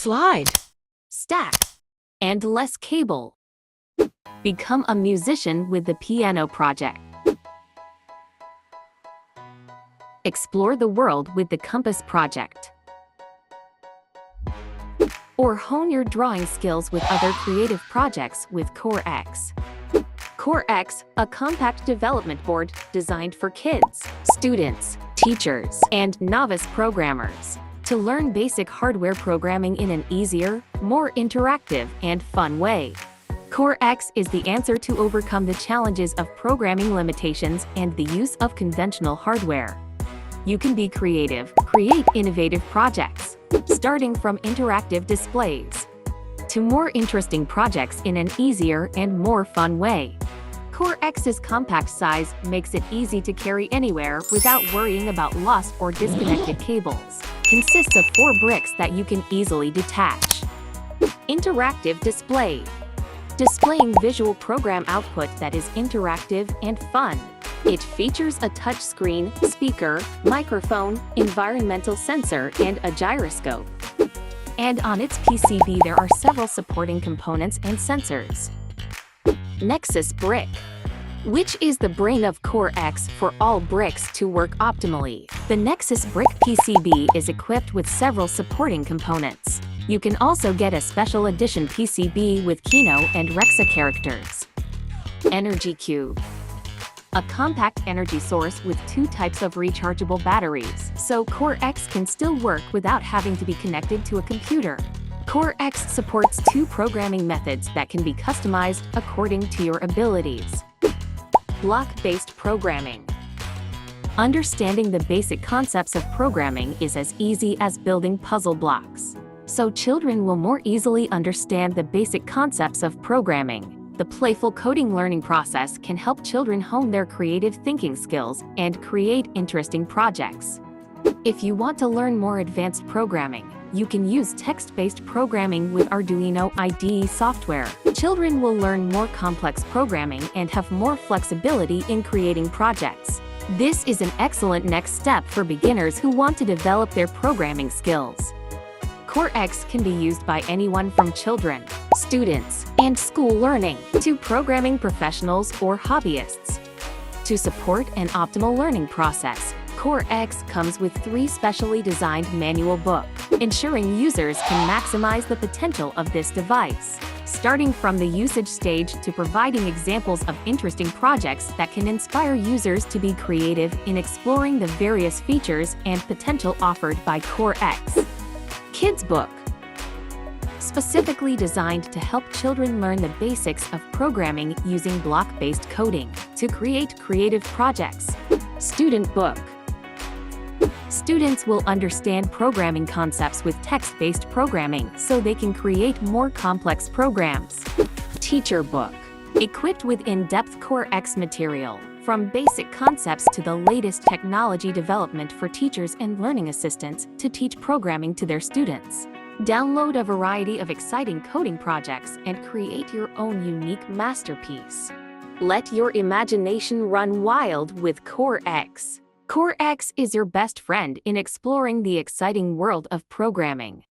slide, stack, and less cable. Become a musician with the Piano Project. Explore the world with the Compass Project. Or hone your drawing skills with other creative projects with CoreX. CoreX, a compact development board designed for kids, students, teachers, and novice programmers to learn basic hardware programming in an easier, more interactive, and fun way. CoreX is the answer to overcome the challenges of programming limitations and the use of conventional hardware. You can be creative, create innovative projects, starting from interactive displays to more interesting projects in an easier and more fun way. CoreX's compact size makes it easy to carry anywhere without worrying about lost or disconnected cables. Consists of 4 bricks that you can easily detach. Interactive display. Displaying visual program output that is interactive and fun. It features a touchscreen, speaker, microphone, environmental sensor, and a gyroscope. And on its PCB there are several supporting components and sensors. Nexus Brick, which is the brain of CoreX for all bricks to work optimally. The Nexus Brick PCB is equipped with several supporting components. You can also get a special edition PCB with Kino and Rexa characters. Energy Cube. A compact energy source with 2 types of rechargeable batteries, so CoreX can still work without having to be connected to a computer. CoreX supports 2 programming methods that can be customized according to your abilities. Block-based programming. Understanding the basic concepts of programming is as easy as building puzzle blocks, so children will more easily understand the basic concepts of programming. The playful coding learning process can help children hone their creative thinking skills and create interesting projects. If you want to learn more advanced programming, you can use text-based programming with Arduino IDE software. Children will learn more complex programming and have more flexibility in creating projects. This is an excellent next step for beginners who want to develop their programming skills. CoreX can be used by anyone from children, students, and school learning to programming professionals or hobbyists. To support an optimal learning process, CoreX comes with 3 specially designed manual books, ensuring users can maximize the potential of this device, starting from the usage stage to providing examples of interesting projects that can inspire users to be creative in exploring the various features and potential offered by CoreX. Kids Book. Specifically designed to help children learn the basics of programming using block-based coding to create creative projects. Student Book. Students will understand programming concepts with text-based programming so they can create more complex programs. Teacher Book. Equipped with in-depth CoreX material, from basic concepts to the latest technology development for teachers and learning assistants to teach programming to their students. Download a variety of exciting coding projects and create your own unique masterpiece. Let your imagination run wild with CoreX. CoreX is your best friend in exploring the exciting world of programming.